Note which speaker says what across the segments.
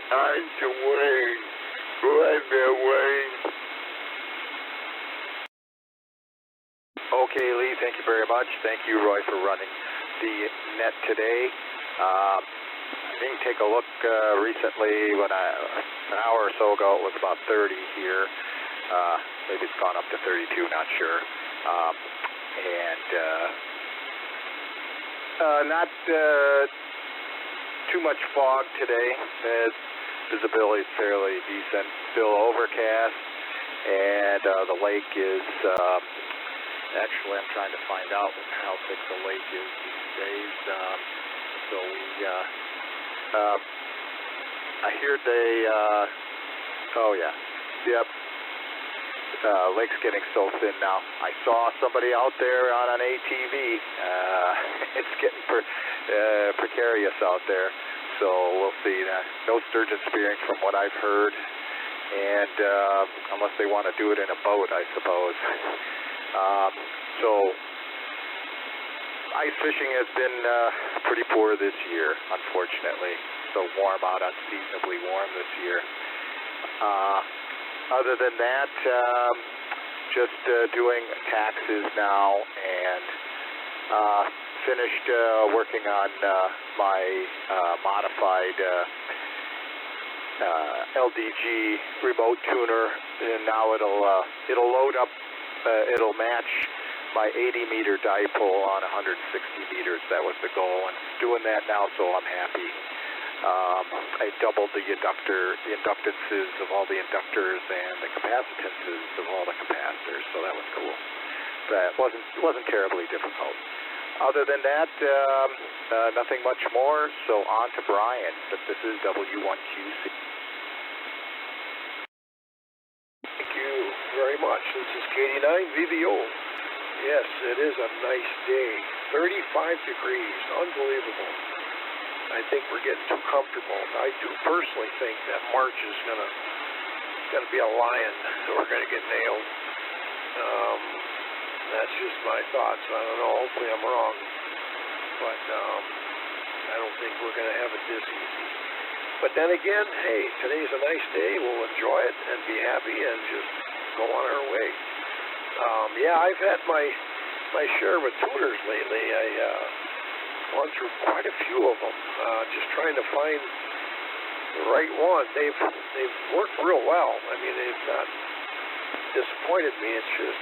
Speaker 1: to Wayne. Right there, Wayne.
Speaker 2: Okay, Lee, thank you very much. Thank you, Roy, for running the net today. I didn't take a look recently when an hour or so ago, it was about 30 here. Maybe it's gone up to 32, not sure. Not too much fog today. Visibility is fairly decent. Still overcast, and the lake is, actually I'm trying to find out how thick the lake is these days. I hear they, oh yeah, yep. Lake's getting so thin now. I saw somebody out there on an ATV. It's getting precarious out there. So we'll see. No sturgeon spearing from what I've heard, and unless they want to do it in a boat, I suppose. So ice fishing has been pretty poor this year, unfortunately. So warm out, unseasonably warm this year. Other than that, just doing taxes now, and finished working on my modified LDG remote tuner, and now it'll load up. It'll match my 80-meter dipole on 160 meters. That was the goal, and it's doing that now, so I'm happy. I doubled the inductances of all the inductors and the capacitances of all the capacitors, so that was cool. That wasn't terribly difficult. Other than that, nothing much more, so on to Brian, but this is W1QC.
Speaker 3: Thank you very much. This is KD9VVO. Yes, it is a nice day. 35 degrees, unbelievable. I think we're getting too comfortable. I do personally think that March is gonna be a lion. We're gonna get nailed. That's just my thoughts. I don't know. Hopefully I'm wrong, but I don't think we're gonna have it this easy. But then again, hey, today's a nice day. We'll enjoy it and be happy and just go on our way. Yeah, I've had my share of tuners lately. Gone through quite a few of them, just trying to find the right one. They've worked real well. I mean, they've not disappointed me. It's just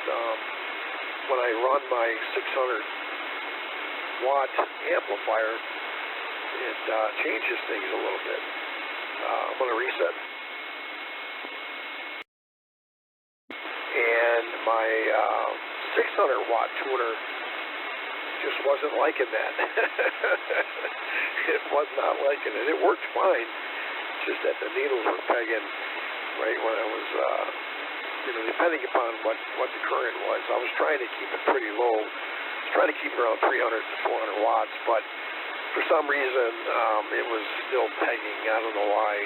Speaker 3: when I run my 600-watt amplifier, it changes things a little bit. I'm going to reset. And my 600-watt tuner just wasn't liking that. It was not liking it. It worked fine, just that the needles were pegging right when I was, depending upon what the current was. I was trying to keep it pretty low. I was trying to keep it around 300 to 400 watts, but for some reason, it was still pegging. I don't know why.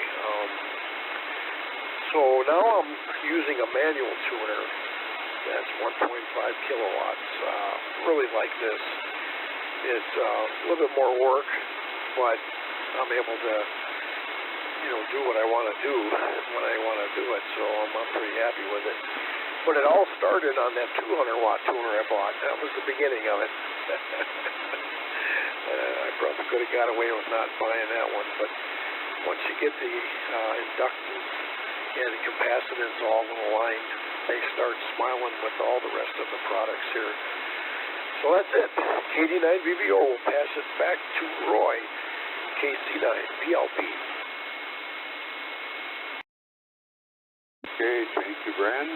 Speaker 3: So now I'm using a manual tuner. That's 1.5 kilowatts. Really like this. It's a little bit more work, but I'm able to, do what I want to do when I want to do it. So I'm pretty happy with it. But it all started on that 200-watt tuner I bought. That was the beginning of it. I probably could have got away with not buying that one, but once you get the inductance and the capacitance all aligned, they start smiling with all the rest of the products here. So that's it. KD9VVO will pass it back to Roy, KC9VLP.
Speaker 1: Okay, thank you, Brian.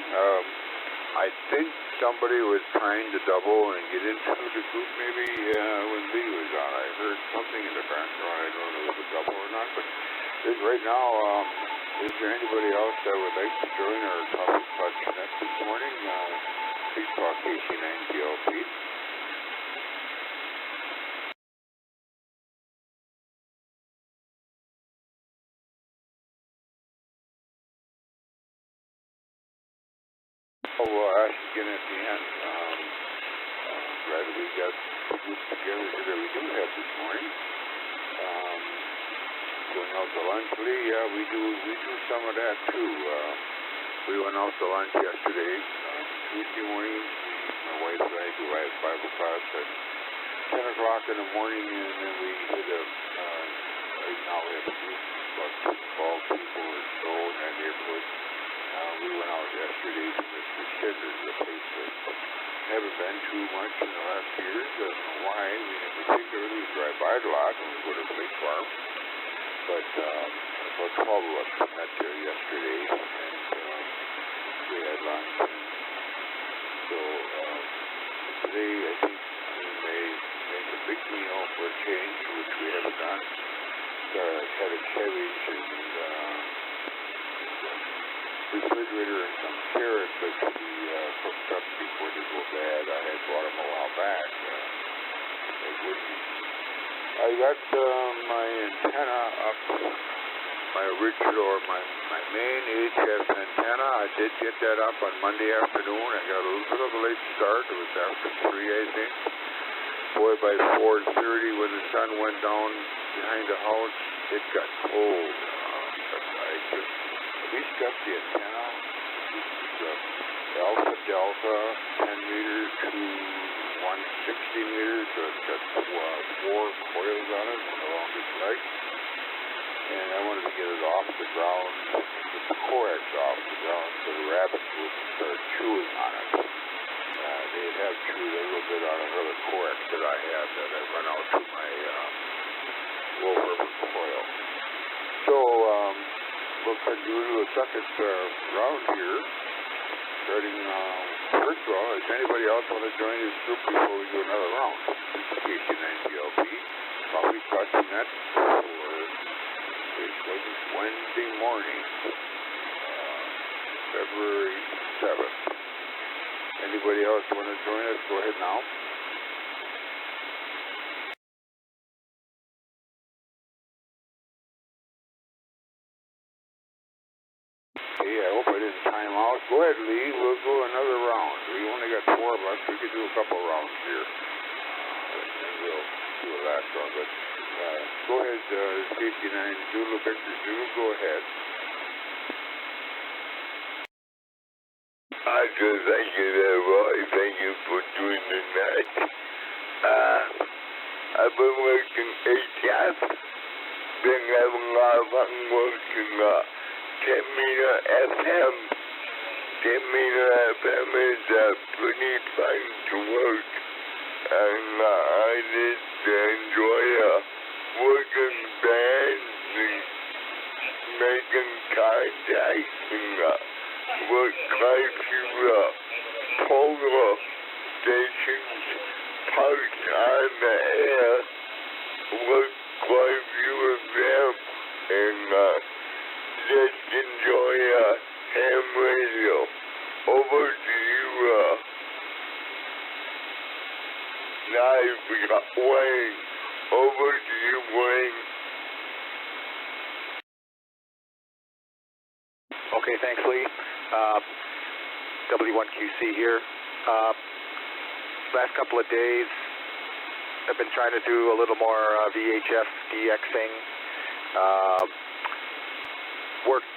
Speaker 1: I think somebody was trying to double and get into the group maybe when Lee was on. I heard something in the background. I don't know if it was a double or not, but right now, is there anybody else that would like to join our topic about Connect this morning? Please call KC9VLP. We'll ask again at the end. Glad we got the group together here that we do have this morning. going out to lunch, Lee? Yeah, we do some of that too. We went out to lunch yesterday, Tuesday morning. My wife and I do Bible class at 10 o'clock in the morning, and then we hit right now we have a group about 12 people or so in that neighborhood. We went out yesterday to Mr. Schindler's, a place that haven't been too much in the last few years. I don't know why. We never particularly drive by it a lot when we go to the Lake Farm. But about 12 of us met there yesterday, and we had lunch. So today I think we may make a big meal for a change, which we haven't done. Had a cabbage and refrigerator and some carrots that could be cooked up before they go bad. I had bought them a while back. They wouldn't. I got my antenna up, my original or my main HF antenna. I did get that up on Monday afternoon. I got a little bit of a late start. It was after 3, I think. Boy, by 4:30 when the sun went down behind the house, it got cold. I just at least got the antenna. This is Alpha Delta, 10 meters to 160 meters. So it's got 4 coils on it, the longest leg. And I wanted to get it off the ground, get the coax off the ground so the rabbits wouldn't start chewing on it. They'd have chewed a little bit on another coax that I have that I run out to my low river coil. So we'll continue a second round here, starting first of all, does anybody else want to join this group before we do another round? This is KC9GLP, Coffee Clutching Net for this Wednesday morning, February 7th. Anybody else want to join us? Go ahead now. Okay, I hope I didn't time out. Go ahead, Lee. We'll go another round. We only got 4 of us. We could do a couple rounds here. And we'll do a last round. But go ahead, Safety 9, Zulu, Victor Zulu. Go ahead.
Speaker 4: I just thank you there, Roy. Thank you for doing the night. I've been working ATF. Been having a lot of fun working 10 meter FM. 10 meter FM is pretty fun to work. And I just enjoy working bands and making contacts and work quite a few polar stations parked on the air, work quite a few of them, and just enjoy ham radio. Over to you, Wayne. Over to you, Wayne.
Speaker 2: Okay, thanks, Lee. W1QC here. Last couple of days, I've been trying to do a little more VHF DXing. Worked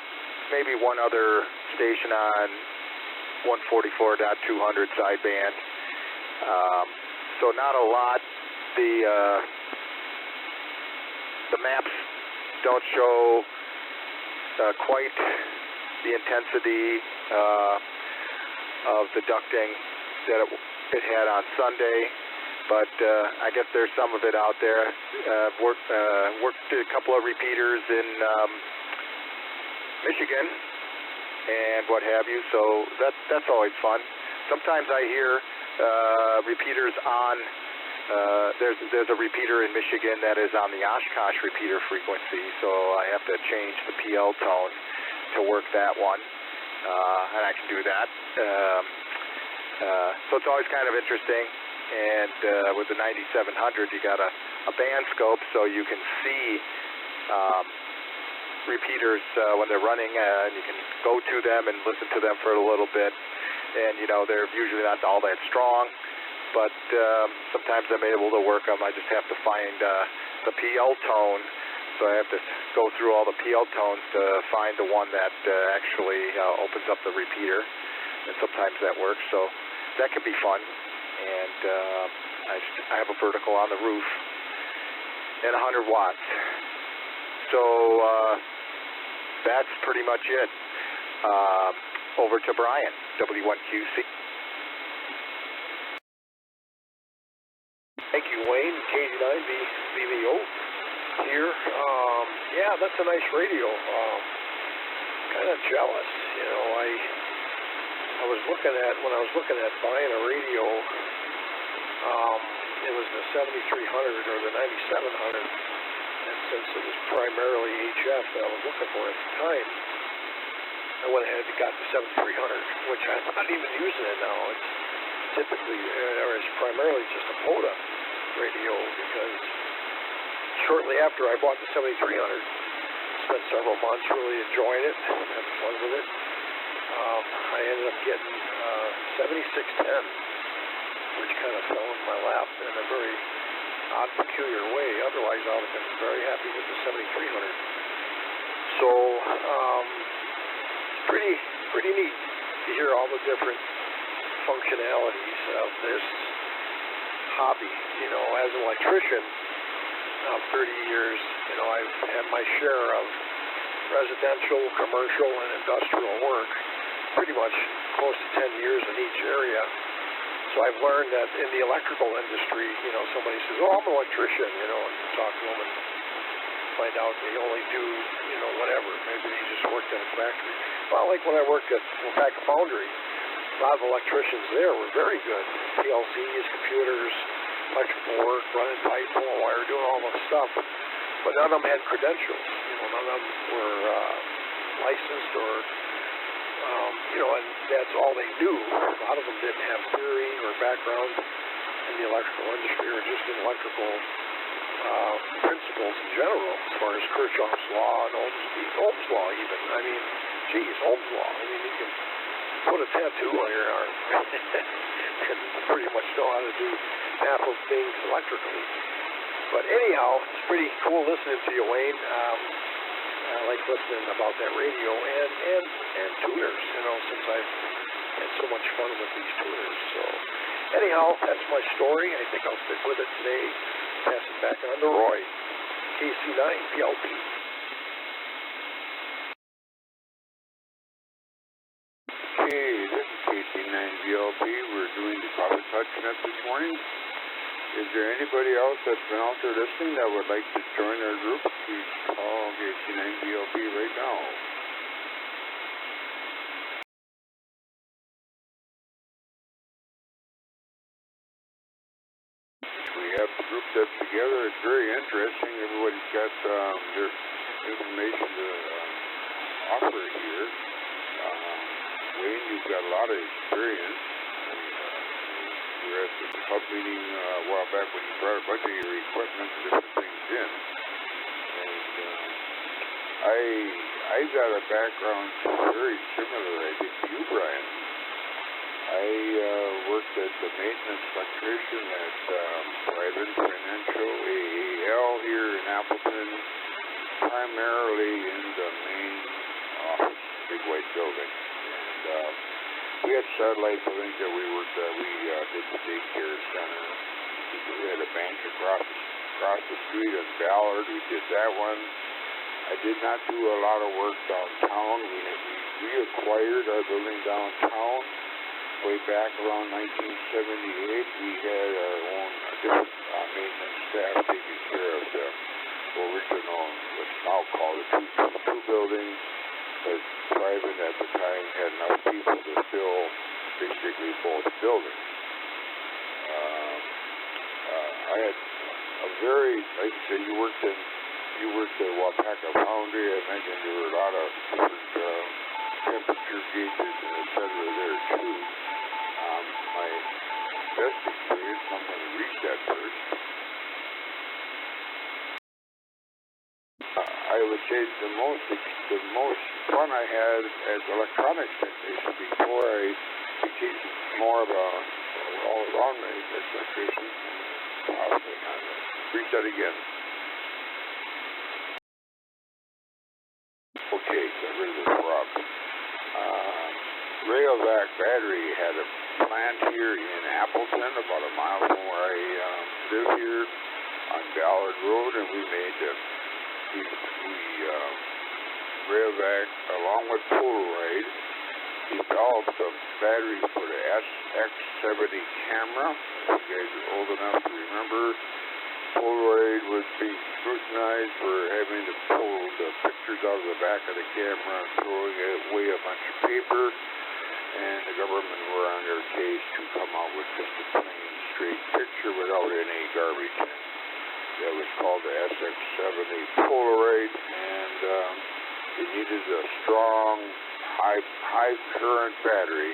Speaker 2: maybe one other station on 144.200 sideband. So not a lot. The maps don't show quite the intensity of the ducting that it had on Sunday, but I guess there's some of it out there. Worked a couple of repeaters in Michigan and what have you, so that's always fun. Sometimes I hear repeaters on, there's a repeater in Michigan that is on the Oshkosh repeater frequency, so I have to change the PL tone to work that one, and I can do that. So it's always kind of interesting, and with the 9700 you got a band scope so you can see repeaters when they're running, and you can go to them and listen to them for a little bit, and you know they're usually not all that strong, but sometimes I'm able to work them. I just have to find the PL tone so I have to go through all the PL tones to find the one that actually opens up the repeater, and sometimes that works, so that can be fun. And I have a vertical on the roof and 100 watts. So that's pretty much it. Over to Brian, W1QC.
Speaker 3: Thank you, Wayne. KD9VVO here. Yeah, that's a nice radio. Kind of jealous, you know. I was looking at, when I was looking at buying a radio, it was the 7300 or the 9700, and since it was primarily HF that I was looking for at the time, I went ahead and got the 7300, which I'm not even using it now. It's typically, or it's primarily just a POTA radio, because shortly after I bought the 7300, spent several months really enjoying it, having fun with it. I ended up getting 7610, which kind of fell in my lap in a very odd, peculiar way. Otherwise, I would have been very happy with the 7300. So, pretty neat to hear all the different functionalities of this hobby. You know, as an electrician of 30 years, you know, I've had my share of residential, commercial, and industrial work, pretty much close to 10 years in each area. So I've learned that in the electrical industry, you know, somebody says, oh, I'm an electrician, you know, and you talk to them and find out they only do, you know, whatever. Maybe they just worked in a factory. Well, like when I worked at Wapaka Foundry, a lot of electricians there were very good. PLCs, computers, electrical work, running pipe, pulling wire, doing all this stuff. But none of them had credentials. You know, none of them were licensed or, you know, and that's all they knew. A lot of them didn't have theory or background in the electrical industry or just in electrical principles in general, as far as Kirchhoff's law and Ohm's law even. I mean, geez, Ohm's law. I mean, you can put a tattoo on your arm and pretty much know how to do half of things electrically. But anyhow, it's pretty cool listening to you, Wayne. I like listening about that radio and tuners, you know, since I've had so much fun with these tuners. So anyhow, that's my story. I think I'll stick with it today. Pass it back on to Roy, KC9PLP.
Speaker 1: Okay, this is KC9VLP. We're doing the Coffee Touch Net this morning. Is there anybody else that's been out there listening that would like to join our group? Please call KC9VLP right now. We have the group that's together. It's very interesting. Everybody's got their information to offer here. Wayne, you've got a lot of experience. You were at the club meeting a while back when you brought a bunch of your equipment and different things in. And I've got a background very similar, I think, to you, Brian. I worked as a maintenance electrician at Private Financial AAL here in Appleton, primarily in the main office, big white building. And we had satellite buildings that we worked at. We did the daycare center. We had a bank across the street in Ballard. We did that one. I did not do a lot of work downtown. We acquired our building downtown way back around 1978. We had our own different maintenance staff taking care of the original, what's now called the 222 building. But Private at the time had enough people to fill basically both buildings. I had a very, like you said, you worked at Wapaka Foundry. I mentioned there were a lot of different temperature gauges and et cetera there too. My best experience, I'm going to reach that first. I would say the most fun I had as electronics technician before I became more of a all-around electrician. Reach that again. Rayovac Battery had a plant here in Appleton, about a mile from where I live here on Ballard Road, and we made Rayovac, along with Polaroid, developed some batteries for the SX70 camera. If you guys are old enough to remember, Polaroid was being scrutinized for having to pull the pictures out of the back of the camera and throwing away a bunch of paper, and the government were on their case to come out with just a plain, straight picture without any garbage in it. That was called the SX70 Polaroid, and it needed a strong, high current battery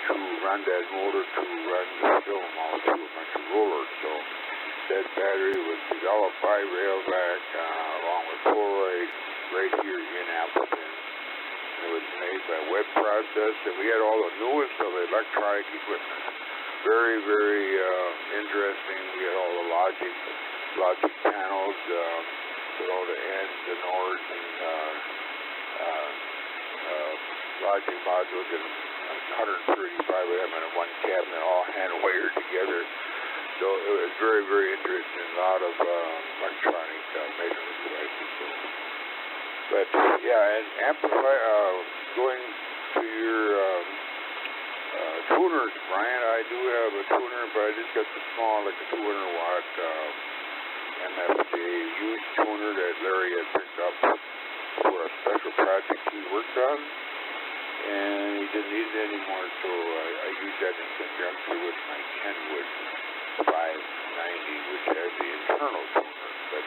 Speaker 1: to run that motor to run the film out to a bunch of rollers. So that battery was developed by Rayovac along with Polaroid right here in Appleton. It was made by web process, and we had all the newest of electronic equipment. Very, very interesting. We had all the logic panels with all the N's and O's and logic modules, and 135 of them in one cabinet, all hand wired together. So it was very, very interesting. A lot of electronic measurement devices. So. But yeah, and amplify. Going to your tuners, Brian. I do have a tuner, but I just got the small, like a 200-watt MFJ used tuner that Larry had picked up for a special project he worked on, and he didn't need it anymore, so I use that in conjunction with my Kenwood 590, which has the internal tuner. But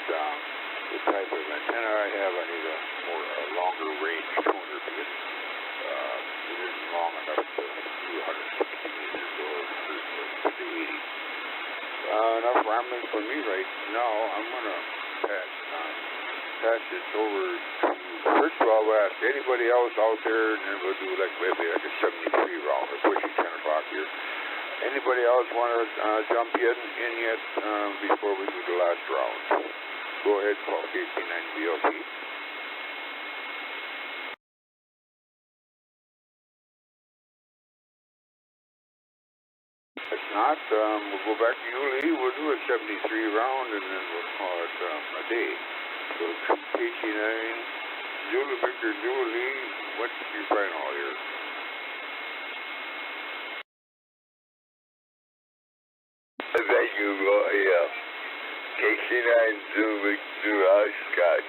Speaker 1: the type of antenna I have, I need a longer range tuner because it isn't long enough to do 160 meters or 150, 80. Enough rambling for me right now. I'm going to pass this over to, first of all, I'll ask anybody else out there, and then we'll do maybe like a 73 round. We're pushing 10 o'clock here. Anybody else want to jump in yet before we do the last round? Go ahead, call KC9BLP. If not, we'll go back to you, Lee. We'll do a 73 round, and then we'll call it a day. So KC9, Zulu Victor, Zulu Lee, what's your final here?
Speaker 4: Thank you, Roy. KC9 Zulu Victor, Scott.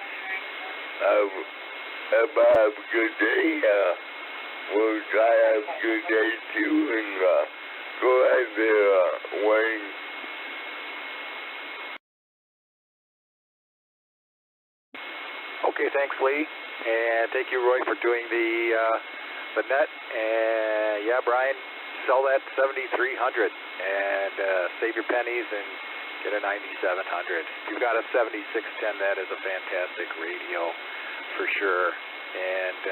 Speaker 4: Everybody have a good day. We'll try to have a good day too, and go ahead there, Wayne.
Speaker 2: Okay, thanks, Lee, and thank you, Roy, for doing the net. And yeah, Brian, sell that 7300 and save your pennies and get a 9700. If you've got a 7610, that is a fantastic radio for sure, and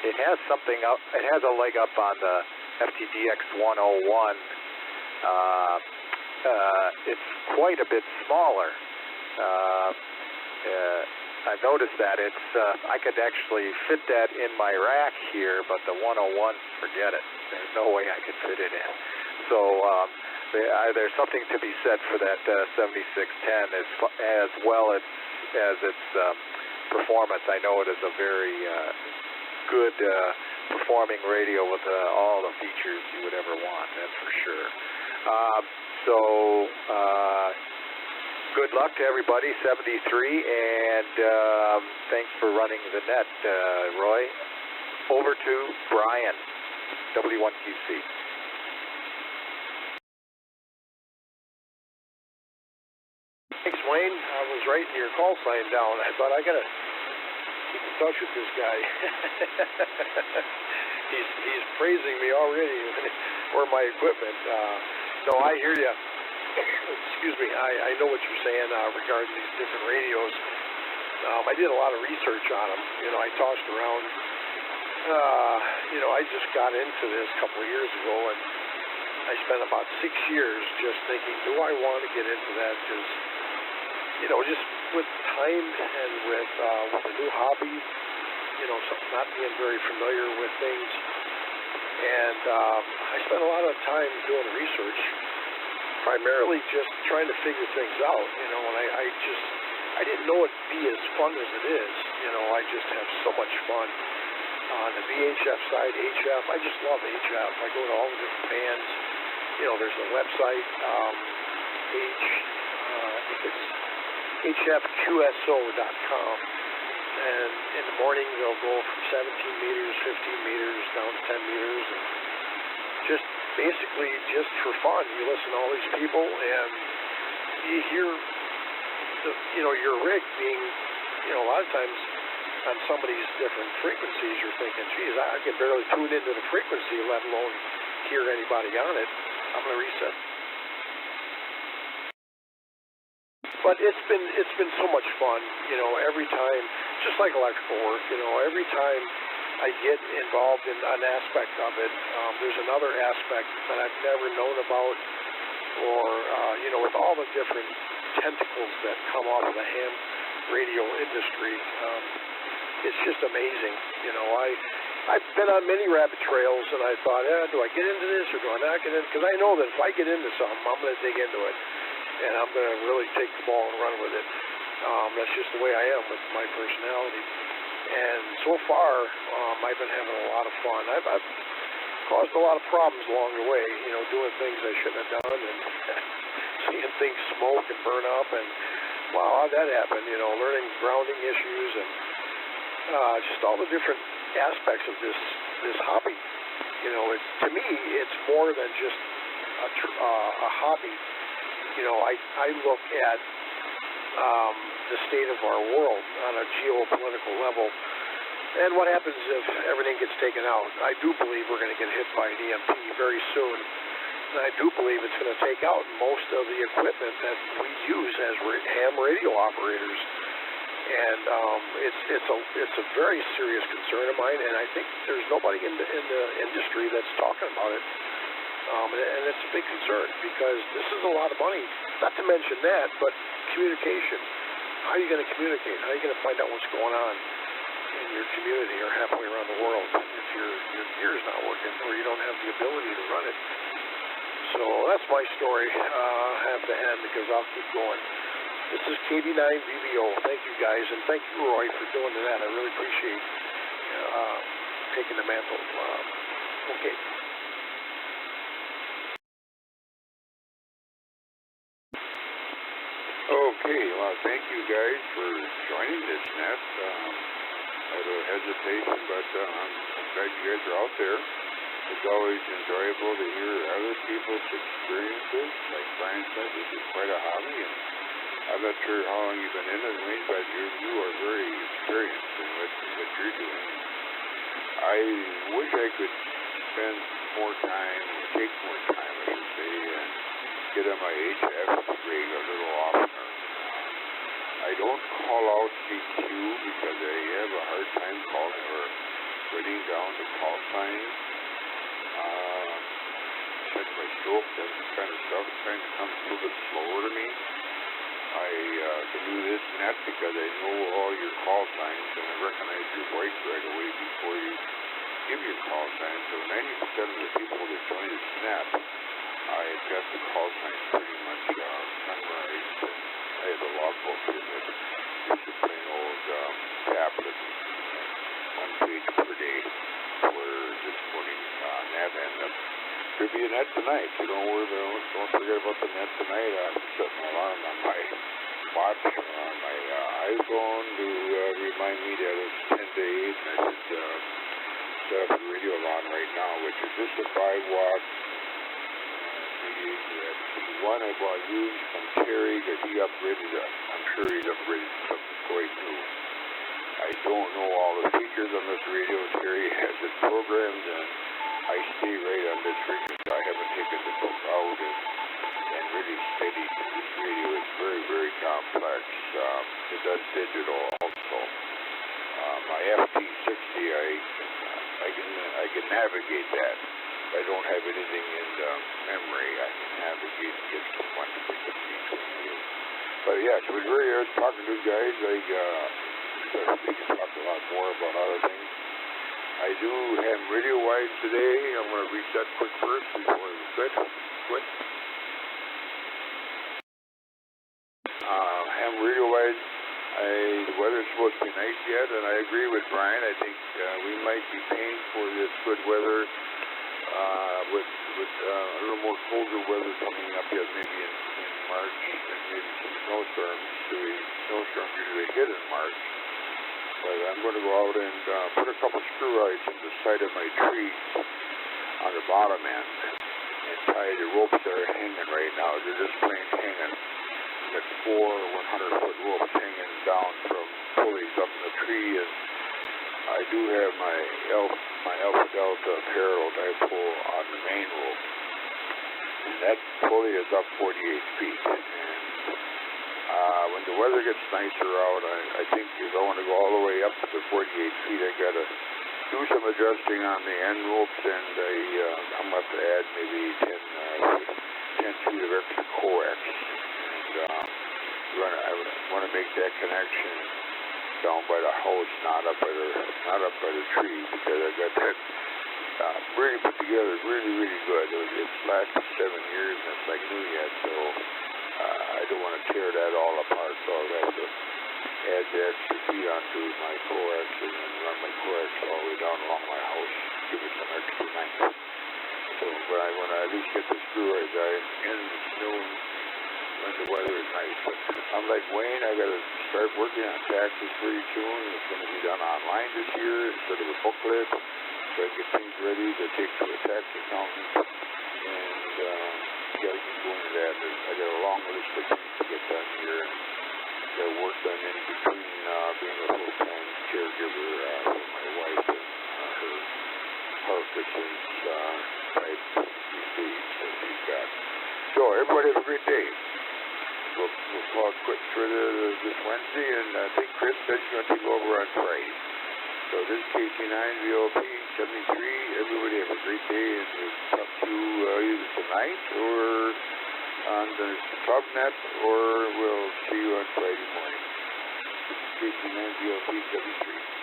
Speaker 2: it has something up. It has a leg up on the FTDX 101. It's quite a bit smaller. I noticed that it's. I could actually fit that in my rack here, but the 101, forget it. There's no way I could fit it in. So there's something to be said for that 7610 as well as its performance. I know it is a very good performing radio with all the features you would ever want. That's for sure. Good luck to everybody, 73, and thanks for running the net, Roy. Over to Brian, W1QC.
Speaker 3: Thanks, Wayne. I was writing your call sign down. I thought I got to keep in touch with this guy. He's praising me already for my equipment. No, I hear you. Excuse me, I know what you're saying regarding these different radios. I did a lot of research on them. I tossed around. I just got into this a couple of years ago, and I spent about 6 years just thinking, do I want to get into that? Because, just with time and with a new hobby, not being very familiar with things, And I spent a lot of time doing research, primarily just trying to figure things out, you know, and I didn't know it'd be as fun as it is. You know, I just have so much fun. On the VHF side, HF, I just love HF. I go to all the different bands. You know, there's a website, I think it's hfqso.com. And in the morning, they'll go from 17 meters, 15 meters, down to 10 meters. And just basically, just for fun, you listen to all these people, and you hear, your rig being, a lot of times on some of these different frequencies, you're thinking, geez, I can barely tune into the frequency, let alone hear anybody on it. I'm going to reset. But it's been so much fun, every time, just like electrical work, every time I get involved in an aspect of it, there's another aspect that I've never known about, or, with all the different tentacles that come off of the ham radio industry, it's just amazing. I've been on many rabbit trails, and I thought, do I get into this or do I not get in? Because I know that if I get into something, I'm going to dig into it, and I'm going to really take the ball and run with it. That's just the way I am with my personality. And so far, I've been having a lot of fun. I've caused a lot of problems along the way, doing things I shouldn't have done, and seeing things smoke and burn up, and wow, how'd that happen? Learning grounding issues, and just all the different aspects of this hobby. To me, it's more than just a hobby. I look at the state of our world on a geopolitical level, and what happens if everything gets taken out. I do believe we're going to get hit by an EMP very soon, and I do believe it's going to take out most of the equipment that we use as ham radio operators, and it's a very serious concern of mine, and I think there's nobody in the industry that's talking about it. And it's a big concern, because this is a lot of money. Not to mention that, but communication. How are you going to communicate? How are you going to find out what's going on in your community or halfway around the world if your gear's not working or you don't have the ability to run it? So that's my story. I have to end because I'll keep going. This is KB9VBO. Thank you, guys, and thank you, Roy, for doing that. I really appreciate taking the mantle. Okay.
Speaker 1: Okay, well, thank you guys for joining this nest. I had a hesitation, but I'm glad you guys are out there. It's always enjoyable to hear other people's experiences. Like Brian said, this is quite a hobby, and I'm not sure how long you've been in it, Wayne, but you are very experienced in what you're doing. I wish I could spend more time, or take more time, I should say, and get on my HF rig a little oftener. I don't call out CQ because I have a hard time calling or writing down the call signs. Check my stroke, that kind of stuff. It kind of comes a little bit slower to me. I can do this net because I know all your call signs and I recognize your voice right away before you give your call signs. So 90% of the people that join this net, I've got the call signs pretty much memorized. I have a logbook here that is a plain old tablet, 1 page per day for this morning net, and there'll be a net tonight, so don't forget about the net tonight. I set an alarm on my watch on my iPhone to remind me that it's 10 to 8, and I should set up the radio alarm right now, which is just a 5-watt one I bought used from Terry because he upgraded it. I'm sure he's upgraded something quite new. I don't know all the features on this radio. Terry has it programmed, and I stay right on this frequency. I haven't taken the book out and really steady. This radio is very, very complex. It does digital also. My FT60, I can navigate that. I don't have anything in memory. I can navigate and get from one frequency to another. But yes, it was very good talking to you guys. We can talk a lot more about other things. I I do ham radio wise today. I'm going to read that quick first before we quit. Ham radio wise, the weather's supposed to be nice yet, and I agree with Brian. I think we might be paying for this good weather with a little more colder weather coming up yet, maybe in March, and maybe some snowstorms. Snowstorms usually hit in March. But I'm going to go out and put a couple screw eyes in the side of my tree on the bottom end and tie the ropes that are hanging right now. They're just plain hanging. I've got 4 100-foot ropes hanging down from pulleys up in the tree, and I do have my Alpha Delta parallel dipole on the main rope. And that pulley is up 48 feet. And when the weather gets nicer out, I think if I want to go all the way up to the 48 feet, I got to do some adjusting on the end ropes, and I'm going to have to add maybe 10 feet of extra coax. And I want to make that connection down by the house, not up by the tree, because I got that really put together, really good. It's lasted 7 years, and it's like new yet, so I don't want to tear that all apart, so I'll have to add the extra feet onto my coax and then run my coax all the way down along my house, give it some extra length. So, but I want to at least get the screw eyes in the snow when the weather is nice. But I'm like Wayne, I got to start working on taxes pretty soon. It's going to be done online this year instead of a booklet. So I get things ready to take to a tax accountant, and got to keep going to that. I got a long list of things to get done here. Got work done in between being a full-time caregiver for my wife and her Parkinson's type disease that she's got. So everybody have a great day. We'll call it quits for this Wednesday, and I think Chris said he's going to take over on Friday. So this is KC9 VLP 73. Everybody have a great day, and we'll talk to you either tonight or on the subnet, or we'll see you on Friday morning. This is KC9 VLP 73.